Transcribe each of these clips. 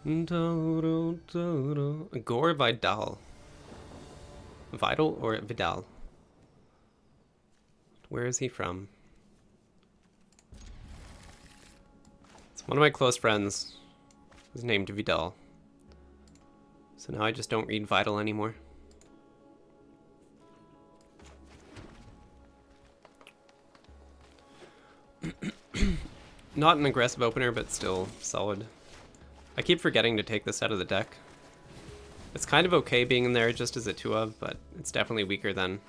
Gore Vidal. Vidal or Vidal? Where is he from? It's one of my close friends is named Vidal. So now I just don't read Vital anymore. Not an aggressive opener, but still solid. I keep forgetting to take this out of the deck. It's kind of okay being in there just as a 2-of, but it's definitely weaker than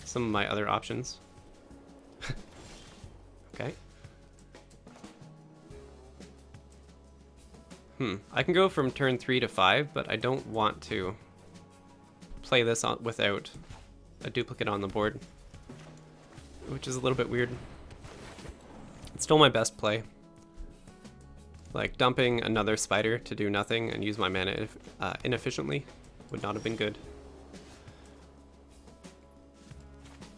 some of my other options. Okay. I can go from turn 3 to 5, but I don't want to play this without a duplicate on the board, which is a little bit weird. It's still my best play. Like, dumping another spider to do nothing and use my mana inefficiently would not have been good.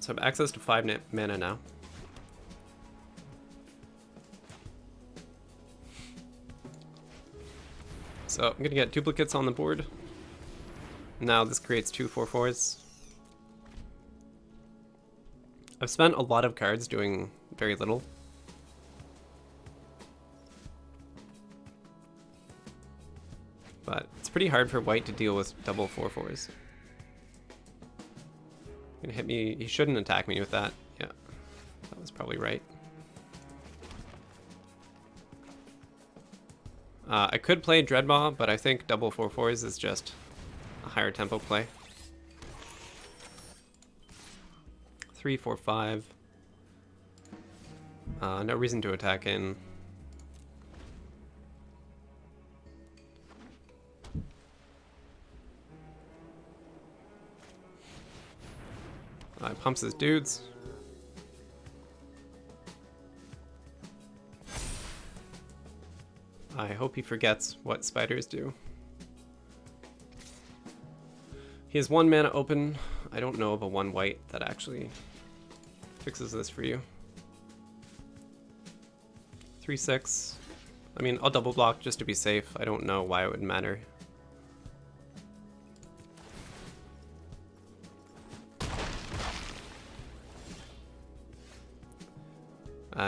So I have access to 5 mana now. So I'm gonna get duplicates on the board. Now this creates 2 4/4s. I've spent a lot of cards doing very little. But it's pretty hard for white to deal with double 4/4s. Gonna hit me. He shouldn't attack me with that. Yeah, that was probably right. I could play Dreadmaw, but I think double 4/4s is just a higher tempo play. 3, 4, 5. No reason to attack in. Pumps his dudes. I hope he forgets what spiders do. He has 1 mana open. I don't know of a 1 white that actually fixes this for you. 3, 6. I mean, I'll double block just to be safe. I don't know why it would matter.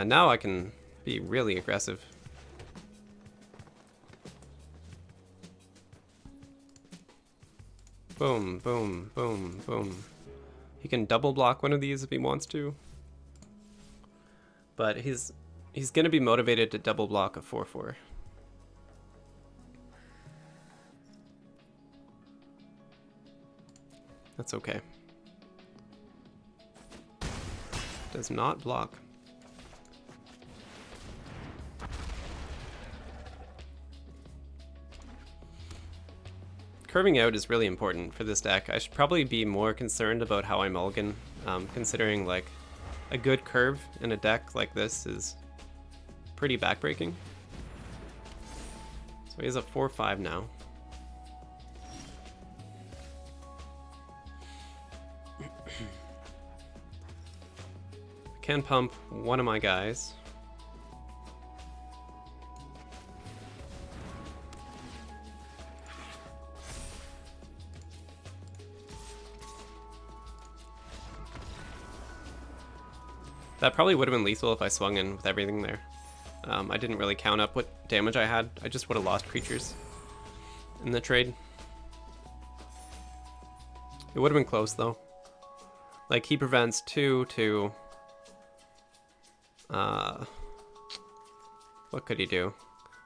Now I can be really aggressive. Boom, boom, boom, boom. He can double block one of these if he wants to. But he's gonna be motivated to double block a 4/4. That's okay. Does not block. Curving out is really important for this deck. I should probably be more concerned about how I mulligan, considering like a good curve in a deck like this is pretty backbreaking. So he has a 4/5 now. I can pump one of my guys. That probably would have been lethal if I swung in with everything there. I didn't really count up what damage I had. I just would have lost creatures in the trade. It would have been close though. Like he prevents 2 to... what could he do?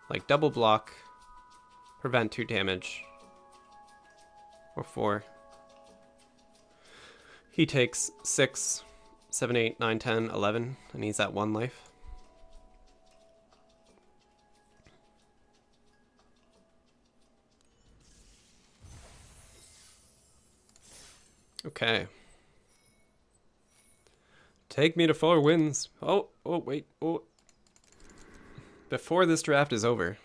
Like double block, prevent 2 damage, or 4. He takes 6, 7, 8, 9, 10, 11, and he's at 1 life. Okay. Take me to 4 wins. Oh, wait, oh. Before this draft is over,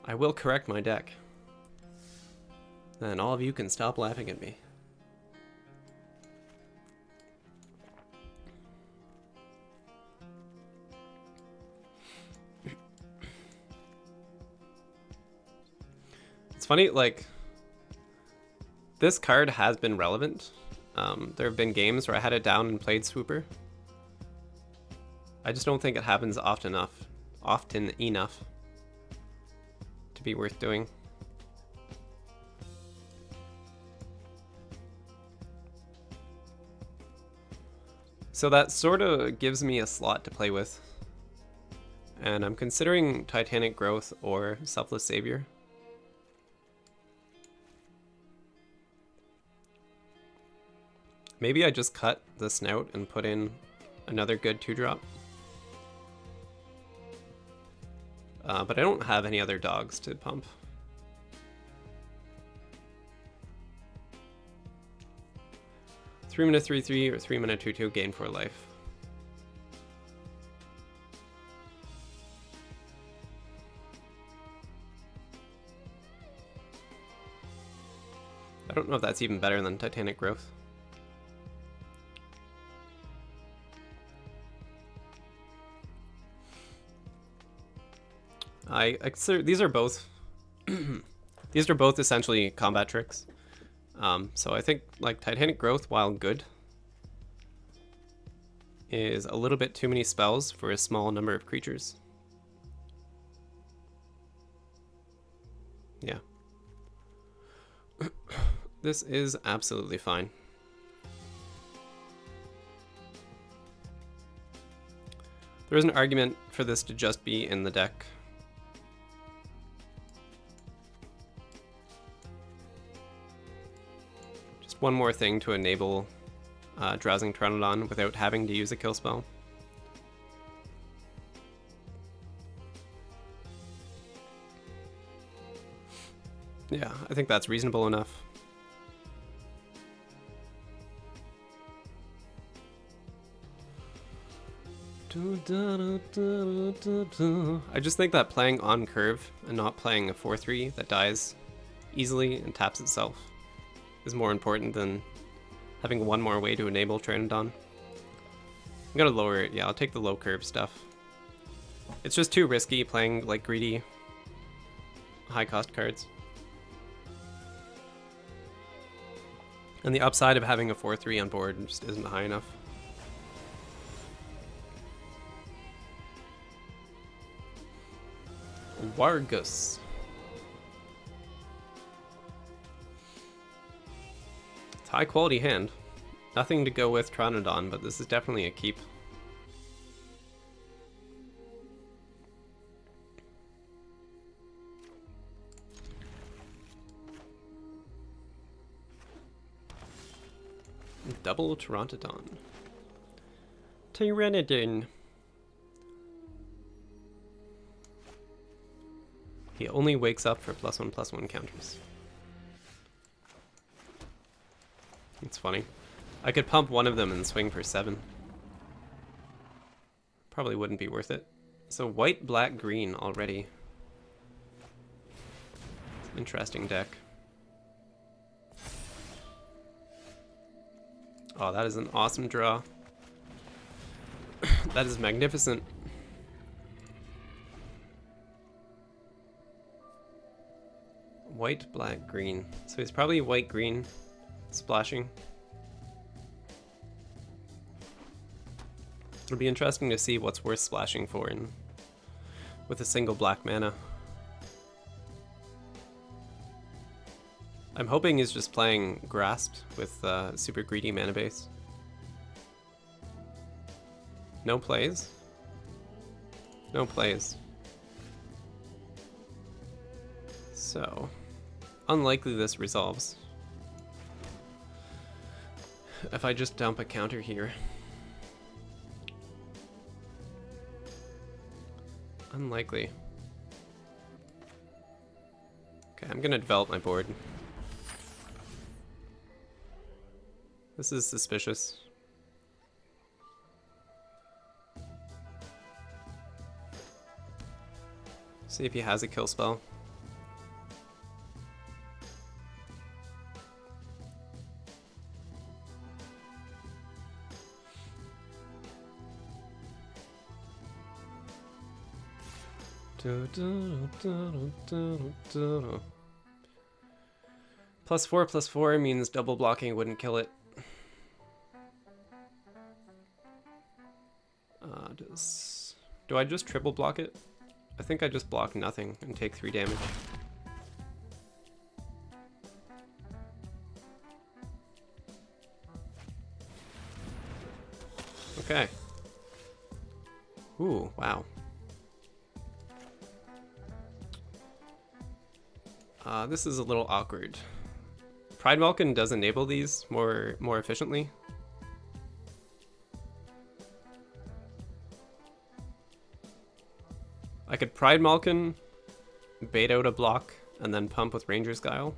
I will correct my deck. Then all of you can stop laughing at me. It's funny, like, this card has been relevant. There have been games where I had it down and played Swooper. I just don't think it happens often enough to be worth doing. So that sort of gives me a slot to play with. And I'm considering Titanic Growth or Selfless Savior. Maybe I just cut the snout and put in another good 2-drop. But I don't have any other dogs to pump. Three mana 3/3 or 3 mana 2/2 gain 4 life. I don't know if that's even better than Titanic Growth. I consider these are both these are both essentially combat tricks. So I think like Titanic Growth, while good, is a little bit too many spells for a small number of creatures. Yeah. This is absolutely fine. There is an argument for this to just be in the deck. Just one more thing to enable Drowsing Pteranodon without having to use a kill spell. Yeah, I think that's reasonable enough. I just think that playing on curve and not playing a 4/3 that dies easily and taps itself is more important than having one more way to enable Pteranodon. I'm gonna lower it. Yeah, I'll take the low curve stuff. It's just too risky playing like greedy high cost cards. And the upside of having a 4/3 on board just isn't high enough. Vargas. It's a high quality hand. Nothing to go with Pteranodon, but this is definitely a keep. Double Pteranodon. Pteranodon. He only wakes up for +1/+1 counters. It's funny. I could pump one of them and swing for 7. Probably wouldn't be worth it. So white, black, green already. Interesting deck. Oh, that is an awesome draw. That is magnificent. White, black, green. So he's probably white, green, splashing. It'll be interesting to see what's worth splashing for with a single black mana. I'm hoping he's just playing Grasped with super greedy mana base. No plays? No plays. So, unlikely this resolves. If I just dump a counter here. Unlikely. Okay, I'm gonna develop my board. This is suspicious. See if he has a kill spell. +4/+4 means double blocking wouldn't kill it. Do I just triple block it? I think I just block nothing and take 3 damage. Okay. Ooh, wow. This is a little awkward. Pride Malkin does enable these more efficiently. I could Pride Malkin, bait out a block, and then pump with Ranger's Guile.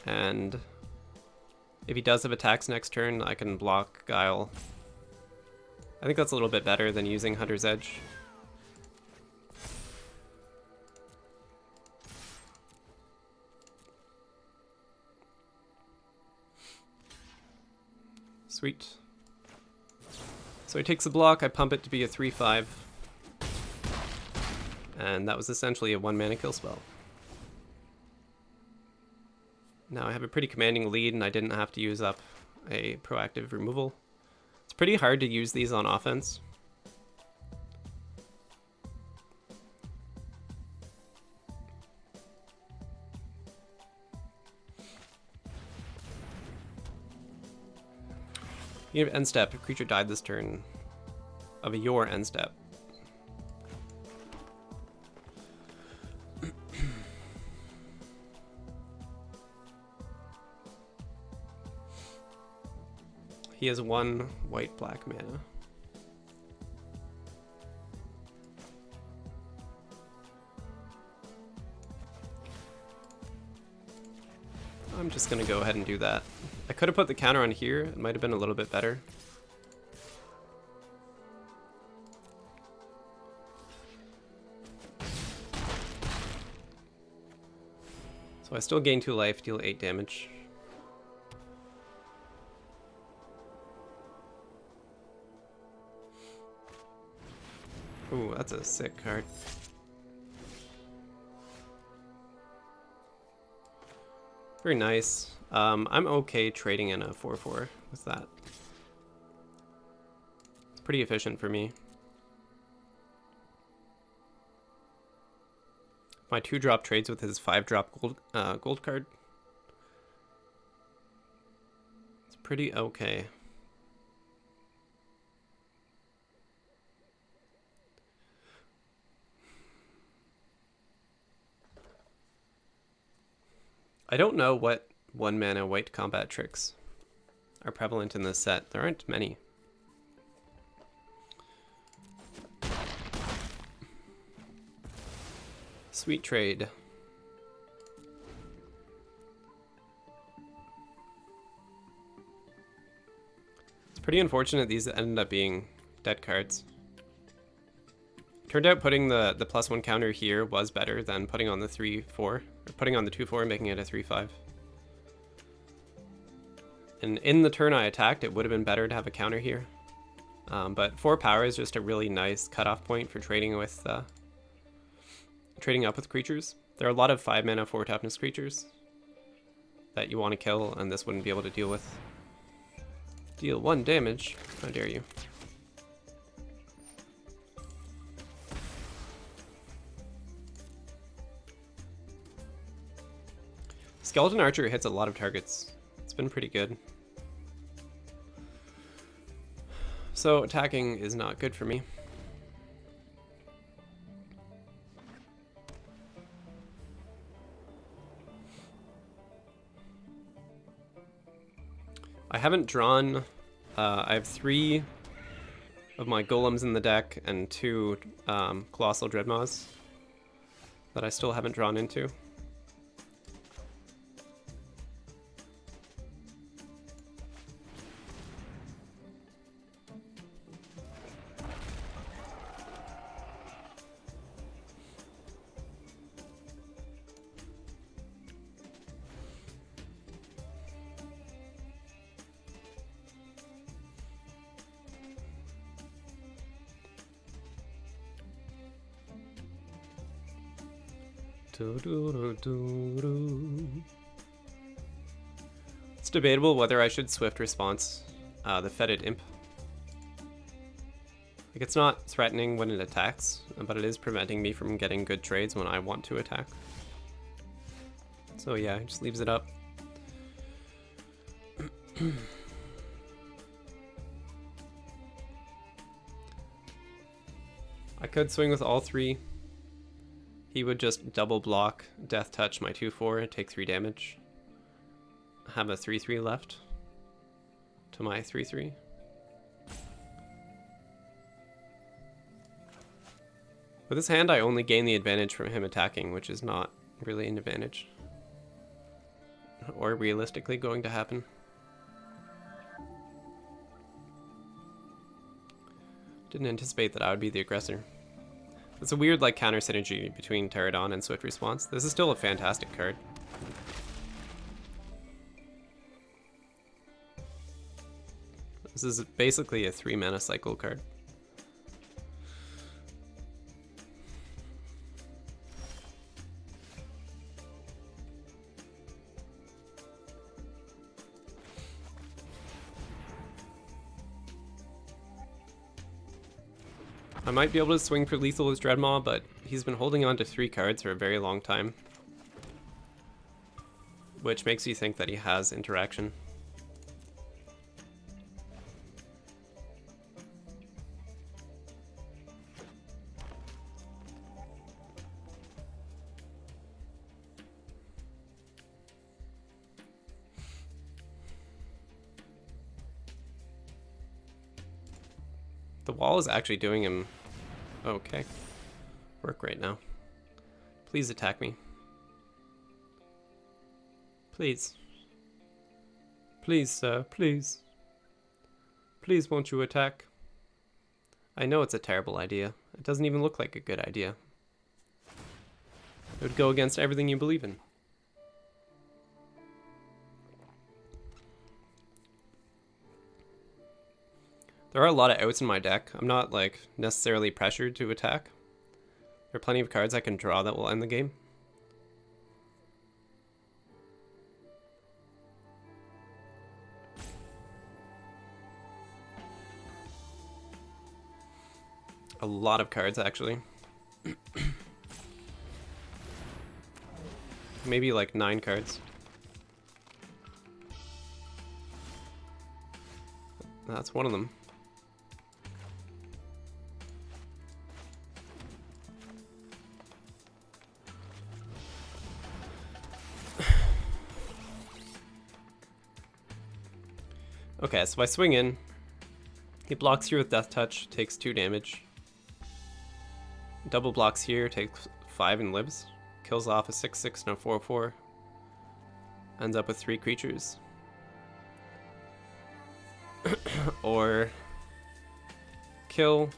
And if he does have attacks next turn, I can block Guile. I think that's a little bit better than using Hunter's Edge. Sweet. So he takes a block, I pump it to be a 3/5. And that was essentially a 1-mana kill spell. Now I have a pretty commanding lead and I didn't have to use up a proactive removal. It's pretty hard to use these on offense. You have end step, if a creature died this turn of your end step. He has 1 white-black mana. I'm just gonna go ahead and do that. I could have put the counter on here, it might have been a little bit better. So I still gain 2 life, deal 8 damage. Ooh, that's a sick card. Very nice. I'm okay trading in a 4/4 with that. It's pretty efficient for me. My 2-drop trades with his 5-drop gold card. It's pretty okay. I don't know what 1-mana white combat tricks are prevalent in this set. There aren't many. Sweet trade. It's pretty unfortunate these ended up being dead cards. Turned out putting the +1 counter here was better than putting on the 3/4, or putting on the 2/4 and making it a 3/5. And in the turn I attacked, it would have been better to have a counter here. But 4 power is just a really nice cutoff point for trading with trading up with creatures. There are a lot of 5-mana 4 toughness creatures that you want to kill, and this wouldn't be able to deal with. Deal 1 damage. How dare you? Skeleton Archer hits a lot of targets. It's been pretty good. So attacking is not good for me. I haven't drawn, I have 3 of my golems in the deck and 2 Colossal Dreadmaws that I still haven't drawn into. It's debatable whether I should swift response the Fetid Imp. Like, it's not threatening when it attacks, but it is preventing me from getting good trades when I want to attack. So yeah, it just leaves it up. I could swing with all three. He would just double block, death touch my 2/4, take 3 damage. Have a 3/3 left to my 3/3. With this hand, I only gain the advantage from him attacking, which is not really an advantage. Or realistically going to happen. Didn't anticipate that I would be the aggressor. It's a weird like counter synergy between Pterodon and Swift Response. This is still a fantastic card. This is basically a 3 mana cycle card. I might be able to swing for lethal with Dreadmaw, but he's been holding on to 3 cards for a very long time. Which makes you think that he has interaction. The wall is actually doing him okay work right now. Please attack me. Please. Please, sir, please. Please, won't you attack? I know it's a terrible idea. It doesn't even look like a good idea. It would go against everything you believe in. There are a lot of outs in my deck. I'm not like necessarily pressured to attack. There are plenty of cards I can draw that will end the game. A lot of cards actually. Maybe like 9 cards. That's one of them. Okay, so I swing in. He blocks here with Death Touch, takes 2 damage. Double blocks here, takes 5 and lives. Kills off a 6/6 and a 4/4. Ends up with 3 creatures. Or kill.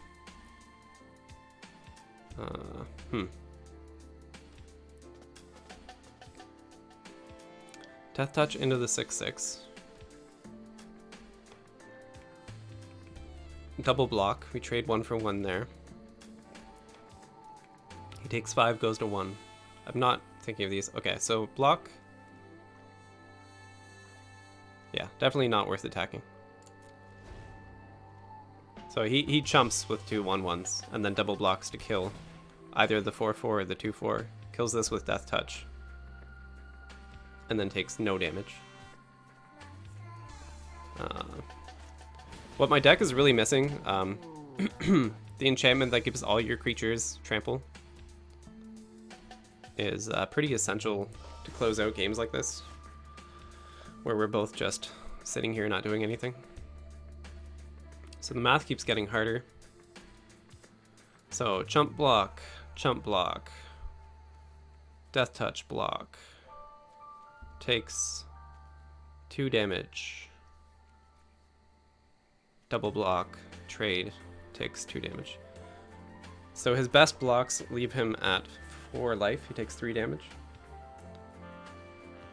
Death Touch into the 6/6. Double block. We trade 1 for 1 there. He takes 5, goes to 1. I'm not thinking of these. Okay, so block. Yeah, definitely not worth attacking. So he chumps with 2 1/1s and then double blocks to kill either the 4/4 or the 2/4. Kills this with Death Touch. And then takes no damage. What my deck is really missing, the enchantment that gives all your creatures trample, is pretty essential to close out games like this, where we're both just sitting here not doing anything. So the math keeps getting harder. So chump block, Death Touch block, takes 2 damage. Double block, trade, takes 2 damage. So his best blocks leave him at 4 life. He takes 3 damage.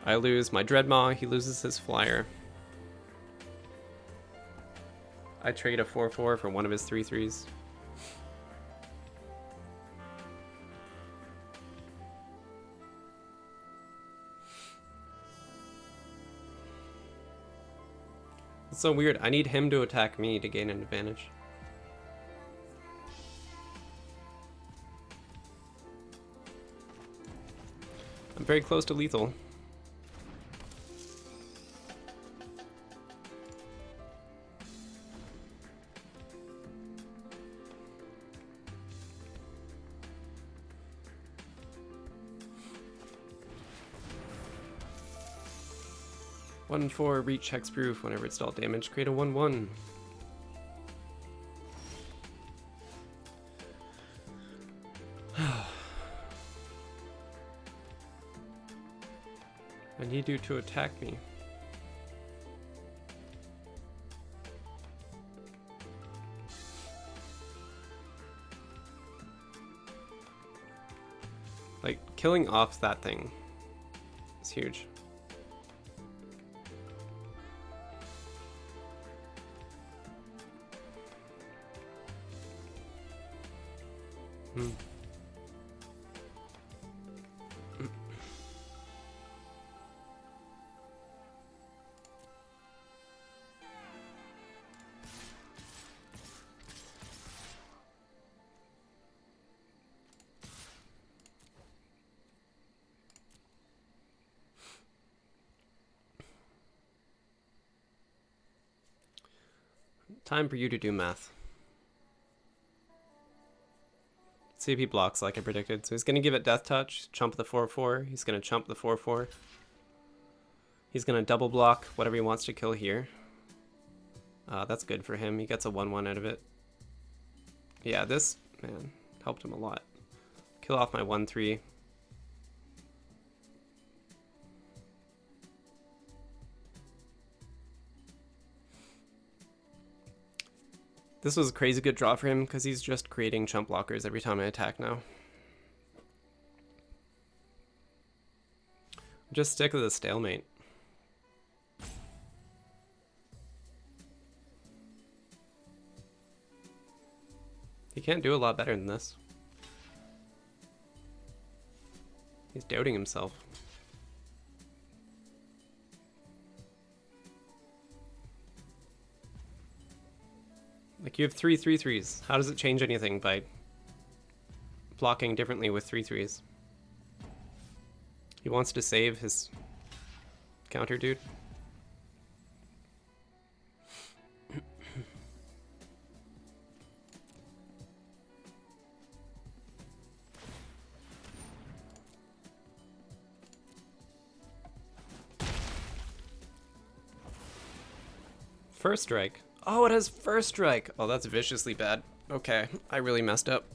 I lose my Dreadmaw, he loses his flyer. I trade a 4/4 for one of his 3/3s. It's so weird. I need him to attack me to gain an advantage. I'm very close to lethal. One for reach hexproof whenever it's dealt damage. Create a 1/1. I need you to attack me. Like, killing off that thing is huge. Time for you to do math. Let's see if he blocks like I predicted. So he's going to give it Death Touch, chump the 4/4. He's going to chump the 4/4. He's going to double block whatever he wants to kill here. That's good for him. He gets a 1/1 out of it. Yeah, this, man, helped him a lot. Kill off my 1/3. This was a crazy good draw for him because he's just creating chump blockers every time I attack now. Just stick with the stalemate. He can't do a lot better than this. He's doubting himself. Like, you have 3 3/3s. How does it change anything by blocking differently with 3/3s? He wants to save his counter dude. First strike. Oh, it has first strike. Oh, that's viciously bad. Okay, I really messed up.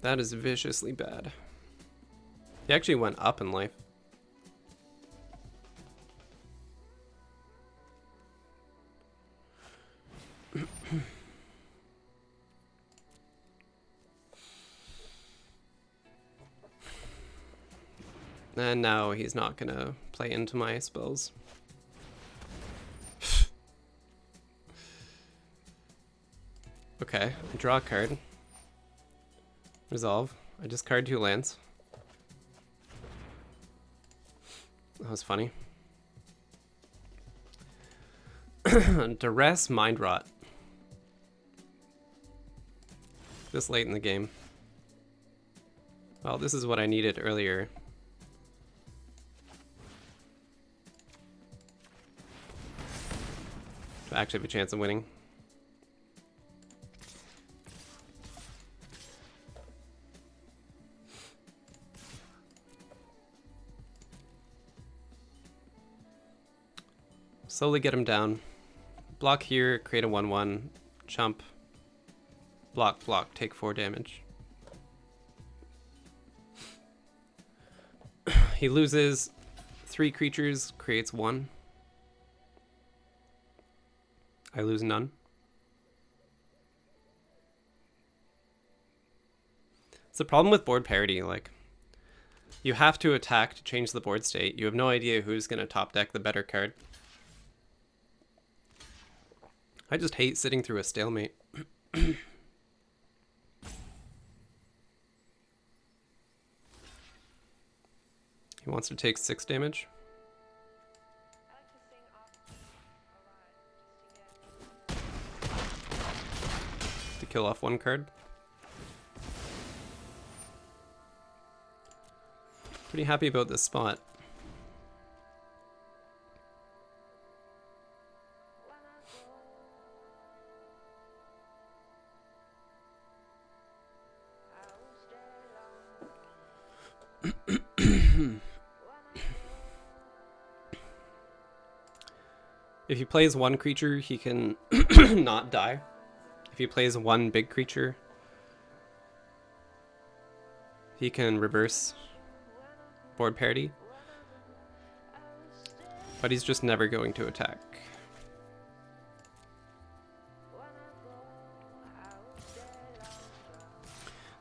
That is viciously bad. He actually went up in life. And now he's not gonna play into my spells. Okay, I draw a card. Resolve. I discard 2 lands. That was funny. Duress, Mind Rot. This late in the game. Well, this is what I needed earlier. To actually have a chance of winning. Slowly get him down. Block here, create a 1/1, chump. Block, block, take 4 damage. He loses 3 creatures, creates 1. I lose none. It's the problem with board parity, like, you have to attack to change the board state. You have no idea who's going to top deck the better card. I just hate sitting through a stalemate. He wants to take 6 damage. To kill off 1 card. Pretty happy about this spot. If he plays 1 creature, he can not die. If he plays 1 big creature, he can reverse board parity. But he's just never going to attack.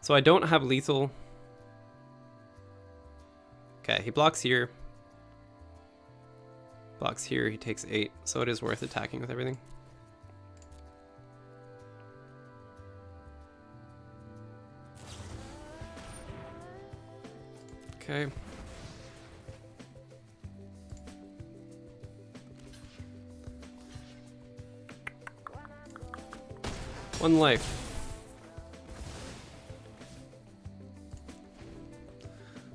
So I don't have lethal. Okay, he blocks here. Blocks here, he takes 8, so it is worth attacking with everything. Okay. One life.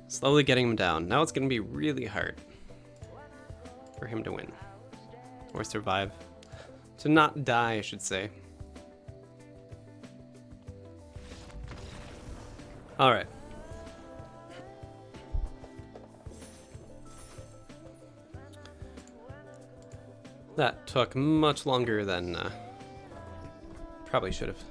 Slowly getting him down. Now it's going to be really hard for him to win. Or survive. To not die, I should say. Alright. That took much longer than probably should have.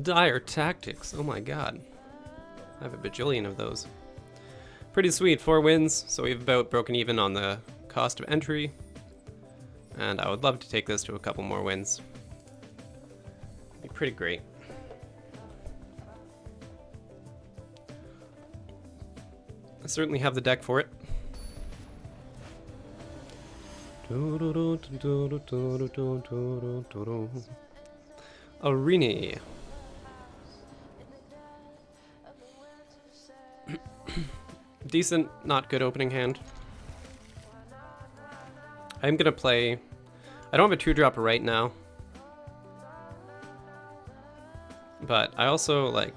Dire tactics. Oh my god. I have a bajillion of those. Pretty sweet. 4 wins, so we've about broken even on the cost of entry. And I would love to take this to a couple more wins. Be pretty great. I certainly have the deck for it. Arena. Decent, not good opening hand. I'm gonna play... I don't have a 2-drop right now. But I also, like...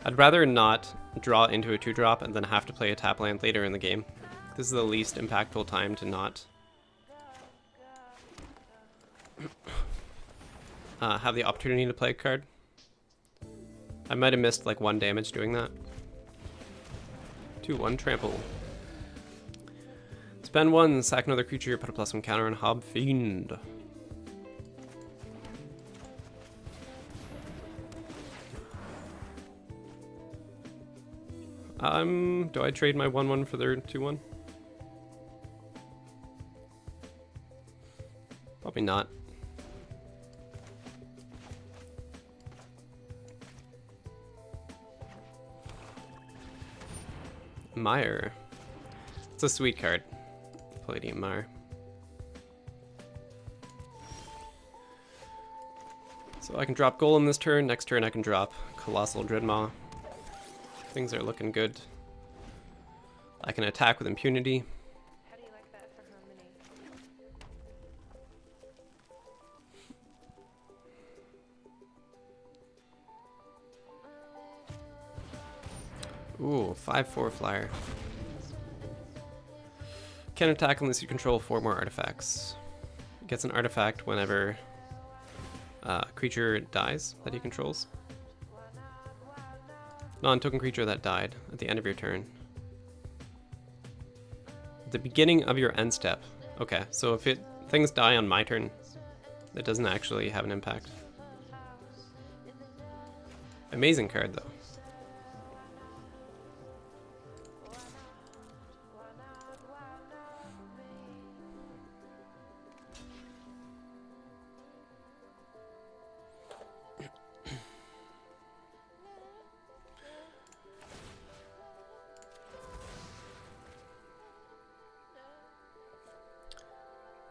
I'd rather not draw into a 2-drop and then have to play a tap land later in the game. This is the least impactful time to not... have the opportunity to play a card. I might have missed like 1 damage doing that. 2/1 trample. Spend 1, sack another creature, put a +1 counter on Hob Fiend. Do I trade my 1/1 for their 2/1? Probably not. Mire. It's a sweet card. Palladium Mire. So I can drop Golem this turn. Next turn I can drop Colossal Dreadmaw. Things are looking good. I can attack with impunity. How do you like that for harmony? Ooh, 5/4 flyer. Can't attack unless you control 4 more artifacts. It gets an artifact whenever a creature dies that he controls. Non-token creature that died at the end of your turn. At the beginning of your end step. Okay, so if things die on my turn, it doesn't actually have an impact. Amazing card though.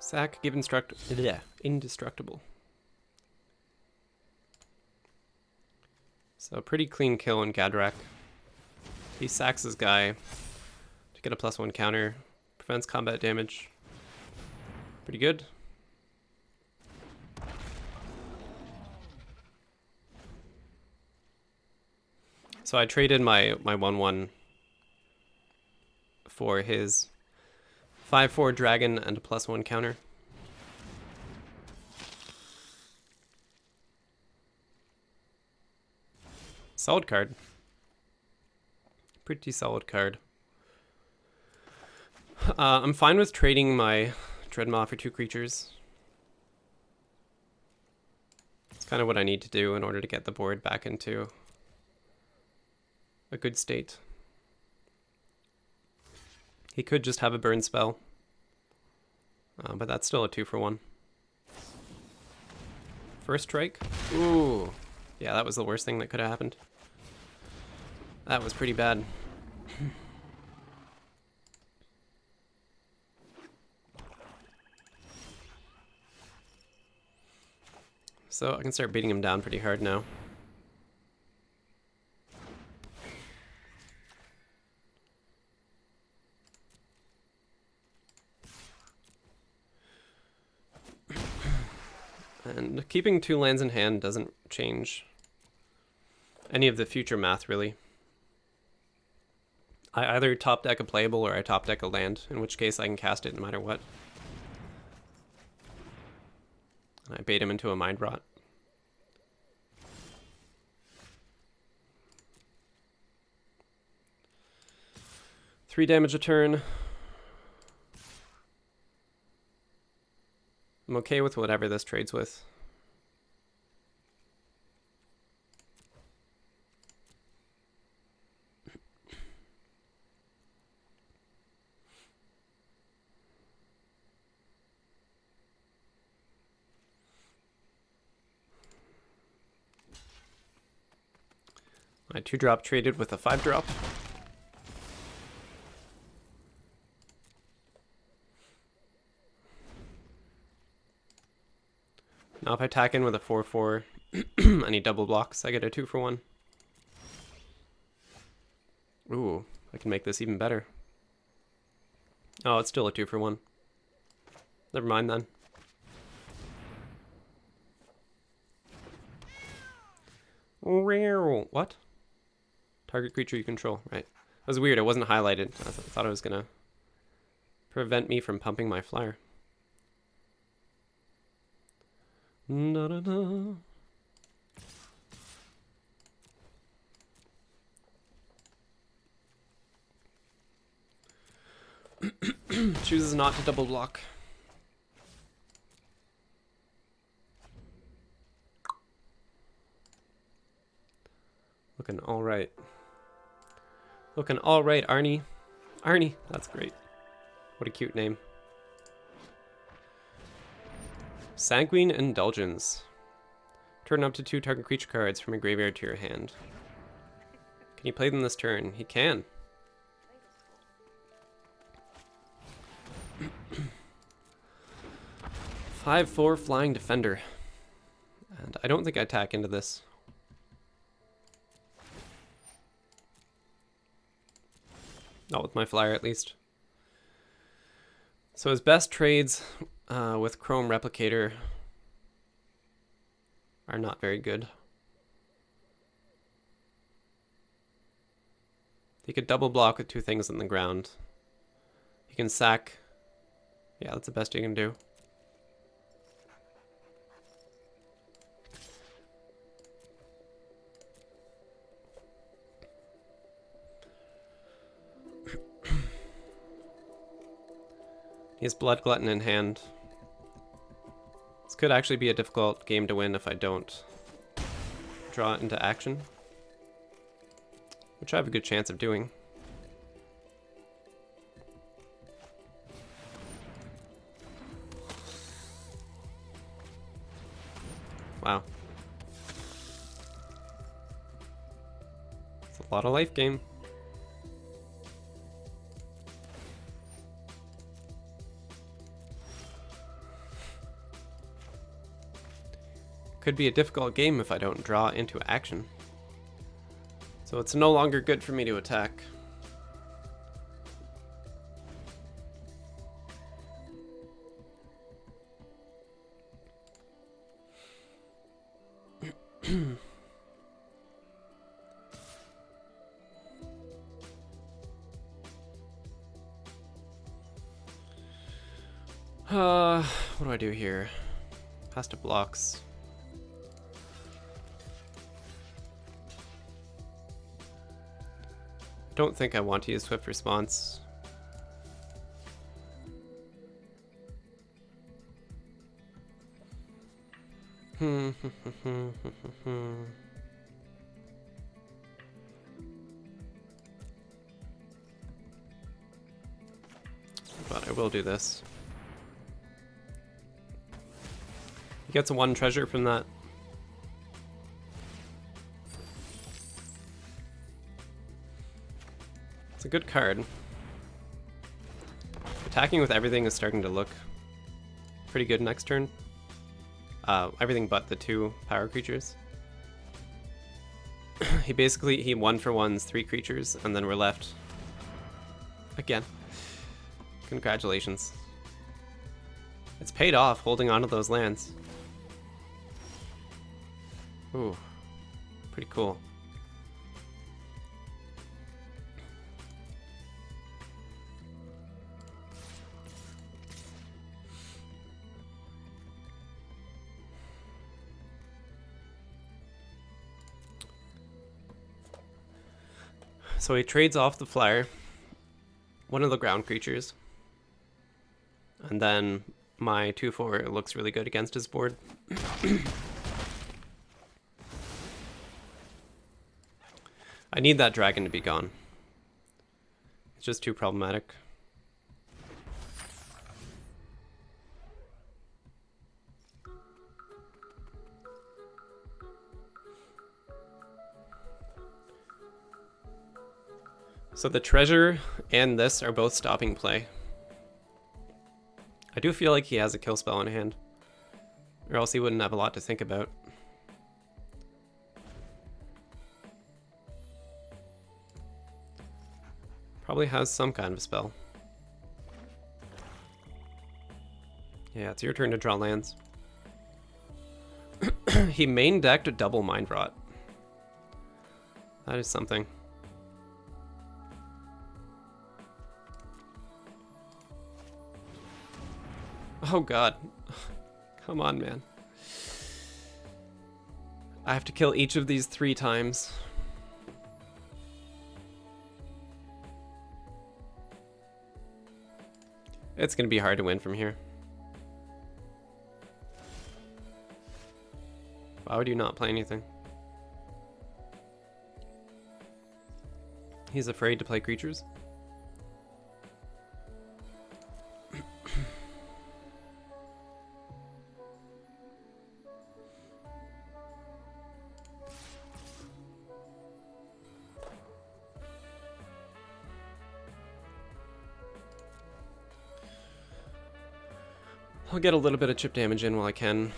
Sack, give indestructible. So pretty clean kill on Gadrak. He sacks his guy to get a +1 counter. Prevents combat damage. Pretty good. So I traded my 1/1 for his 5/4 dragon and a +1 counter. Solid card. Pretty solid card. I'm fine with trading my Dreadmaw for 2 creatures. It's kind of what I need to do in order to get the board back into a good state. He could just have a burn spell, but that's still a 2-for-1. First strike. Ooh. Yeah, that was the worst thing that could have happened. That was pretty bad. So I can start beating him down pretty hard now. And keeping 2 lands in hand doesn't change any of the future math, really. I either top deck a playable or I top deck a land, in which case I can cast it no matter what. And I bait him into a Mind Rot. Three damage a turn. I'm okay with whatever this trades with. My 2-drop traded with a 5-drop. Now if I tack in with a 4/4 and he double blocks, I get a 2-for-1. Ooh, I can make this even better. Oh, it's still a 2-for-1. Never mind then. What? Target creature you control. Right. That was weird. It wasn't highlighted. I thought it was going to prevent me from pumping my flyer. Da-da-da. Chooses not to double block. Looking all right. Looking all right, Arnie. Arnie, that's great. What a cute name. Sanguine Indulgence. Turn up to 2 target creature cards from your graveyard to your hand. Can you play them this turn? He can. Five, 4 flying defender. And I don't think I attack into this. Not with my flyer, at least. So his best trades with Chrome Replicator are not very good. He could double block with 2 things on the ground. He can sack. Yeah, that's the best he can do. He has Blood Glutton in hand. This could actually be a difficult game to win if I don't draw it into action, which I have a good chance of doing. Wow. It's a lot of life game. Could be a difficult game if I don't draw into action. So it's no longer good for me to attack. What do I do here? Pass to blocks. I don't think I want to use Swift Response. But I will do this. He gets 1 treasure from that. It's a good card. Attacking with everything is starting to look pretty good next turn. Everything but the 2 power creatures. He 1-for-1s 3 creatures, and then we're left again. Congratulations. It's paid off holding on to those lands. Ooh, pretty cool. So he trades off the flyer, one of the ground creatures, and then my 2/4 looks really good against his board. I need that dragon to be gone. It's just too problematic. So the treasure and this are both stopping play. I do feel like he has a kill spell in hand, or else he wouldn't have a lot to think about. Probably has some kind of spell. Yeah, it's your turn to draw lands. He main decked a double Mind Rot. That is something. Oh god. Come on, man. I have to kill each of these 3 times. It's gonna be hard to win from here. Why would you not play anything? He's afraid to play creatures? I'll get a little bit of chip damage in while I can.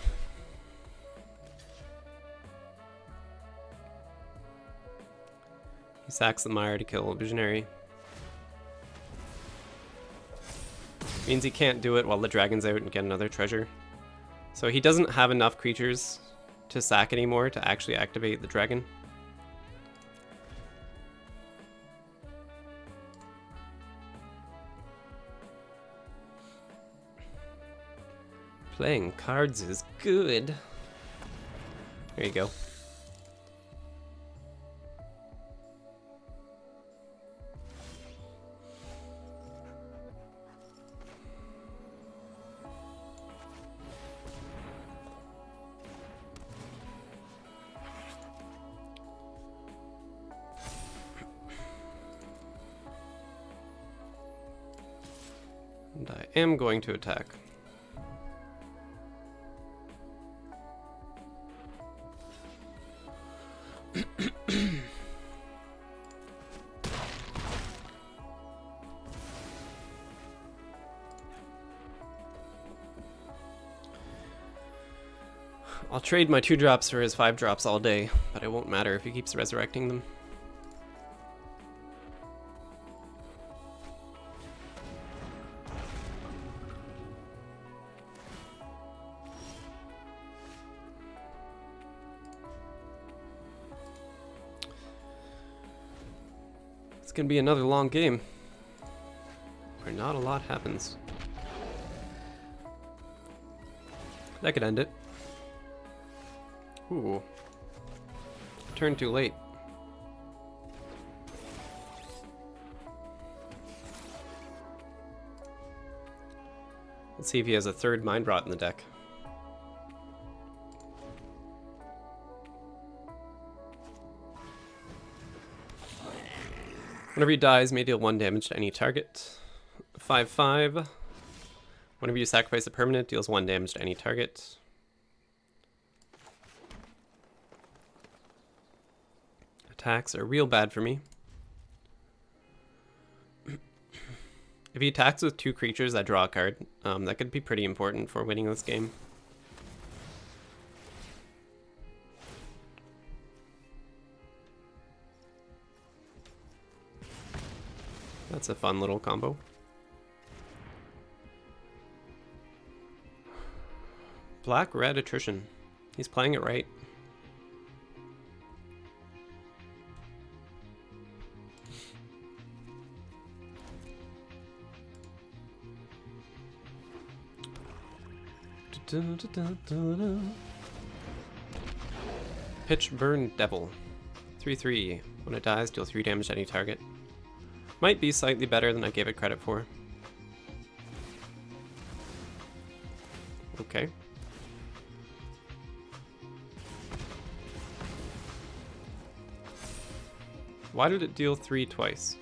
He sacks the Mire to kill a Visionary. Means he can't do it while the dragon's out and get another treasure. So he doesn't have enough creatures to sack anymore to actually activate the dragon. Playing cards is good. There you go. And I am going to attack. I'll trade my 2-drops for his 5-drops all day, but it won't matter if he keeps resurrecting them. It's gonna be another long game where not a lot happens. That could end it. Ooh. Turn too late. Let's see if he has a third Mind Rot in the deck. Whenever he dies, may deal 1 damage to any target. 5/5. Whenever you sacrifice a permanent, deals 1 damage to any target. Attacks are real bad for me. If he attacks with 2 creatures that draw a card, that could be pretty important for winning this game. That's a fun little combo. Black-red attrition. He's playing it right. Pitch Burn Devil. 3/3. When it dies, deal 3 damage to any target. Might be slightly better than I gave it credit for. Okay. Why did it deal 3 twice?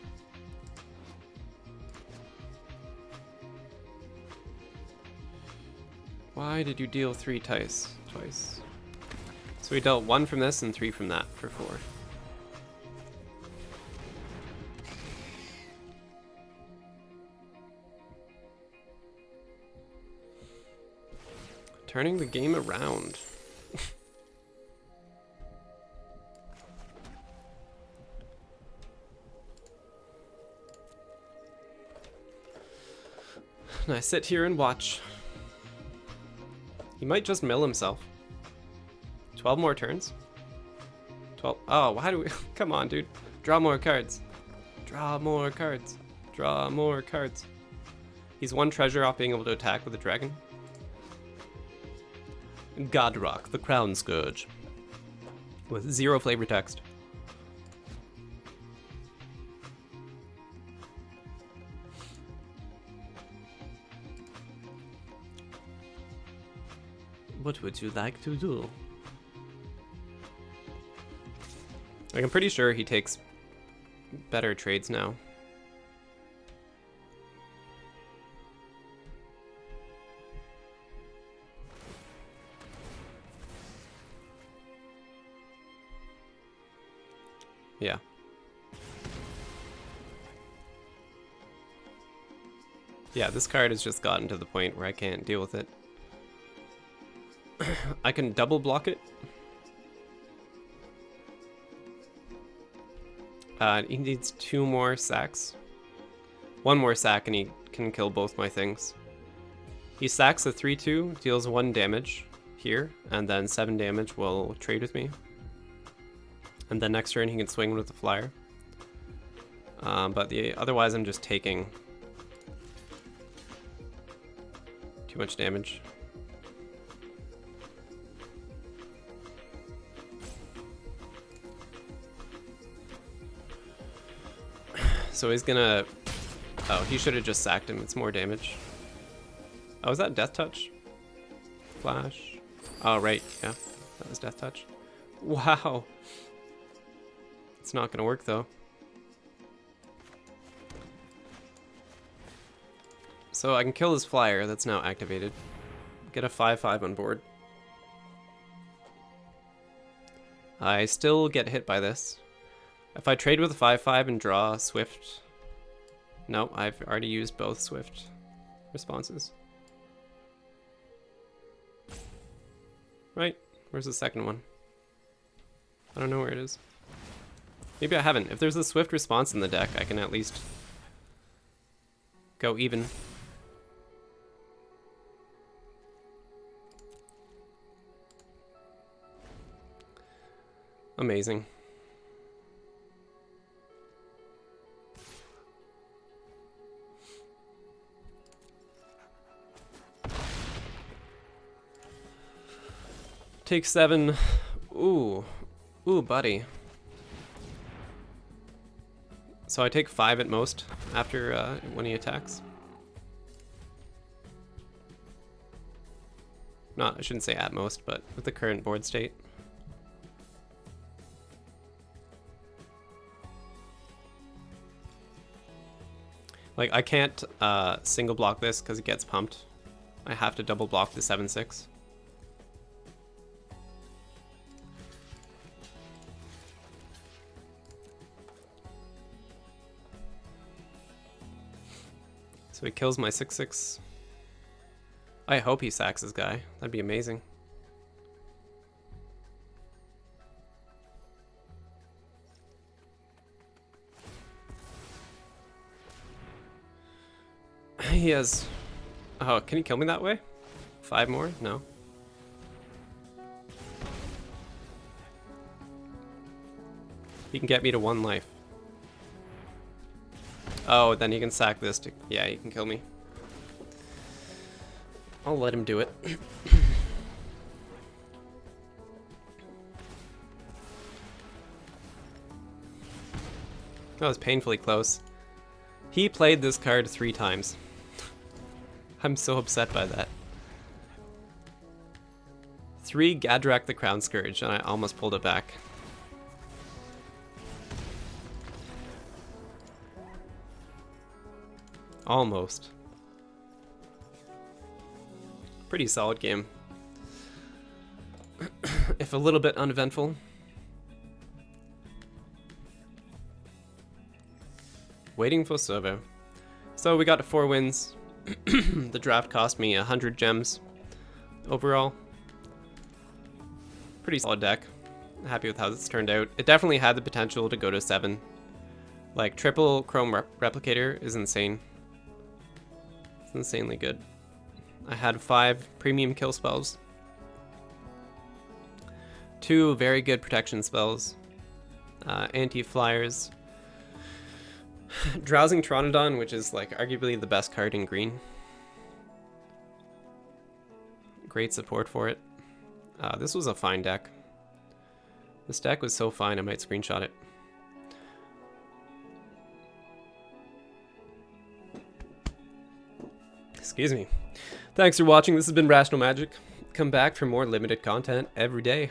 Why did you deal 3 twice? So we dealt 1 from this and 3 from that for 4. Turning the game around. And I sit here and watch. He might just mill himself. 12 more turns? 12. Oh, why do we... Come on, dude. Draw more cards. Draw more cards. Draw more cards. He's 1 treasure off being able to attack with a dragon. Godrock, the Crown Scourge. With 0 flavor text. What would you like to do? Like, I'm pretty sure he takes better trades now. Yeah. Yeah, this card has just gotten to the point where I can't deal with it. I can double block it. He needs 2 more sacks. 1 more sack and he can kill both my things. He sacks a 3/2, deals 1 damage here, and then 7 damage will trade with me. And then next turn he can swing with the flyer. But otherwise I'm just taking too much damage. So he's gonna... Oh, he should have just sacked him. It's more damage. Oh, is that Death Touch? Flash. Oh, right. Yeah, that was Death Touch. Wow. It's not gonna work, though. So I can kill his flyer. That's now activated. Get a 5/5 on board. I still get hit by this. If I trade with a 5/5 and draw Swift... No, I've already used both Swift responses. Right. Where's the second one? I don't know where it is. Maybe I haven't. If there's a swift response in the deck, I can at least go even. Amazing. Take 7. Ooh. Ooh, buddy. So I take 5 at most after when he attacks. Not, I shouldn't say at most, but with the current board state. Like, I can't single block this because it gets pumped. I have to double block the 7/6. So he kills my 6/6. I hope he sacks his guy. That'd be amazing. He has... Oh, can he kill me that way? 5 more? No. He can get me to 1 life. Oh, then he can sack this to... Yeah, he can kill me. I'll let him do it. That was painfully close. He played this card 3 times. I'm so upset by that. 3 Gadrak the Crown Scourge, and I almost pulled it back. Almost. Pretty solid game. If a little bit uneventful. Waiting for servo. So we got to 4 wins. The draft cost me 100 gems overall. Pretty solid deck. Happy with how this turned out. It definitely had the potential to go to 7. Like, triple Chrome Replicator is insane. It's insanely good. I had 5 premium kill spells. 2 very good protection spells. Anti-flyers. Drowsing Pteranodon, which is like arguably the best card in green. Great support for it. This was a fine deck. This deck was so fine, I might screenshot it. Excuse me. Thanks for watching. This has been Rational Magic. Come back for more limited content every day.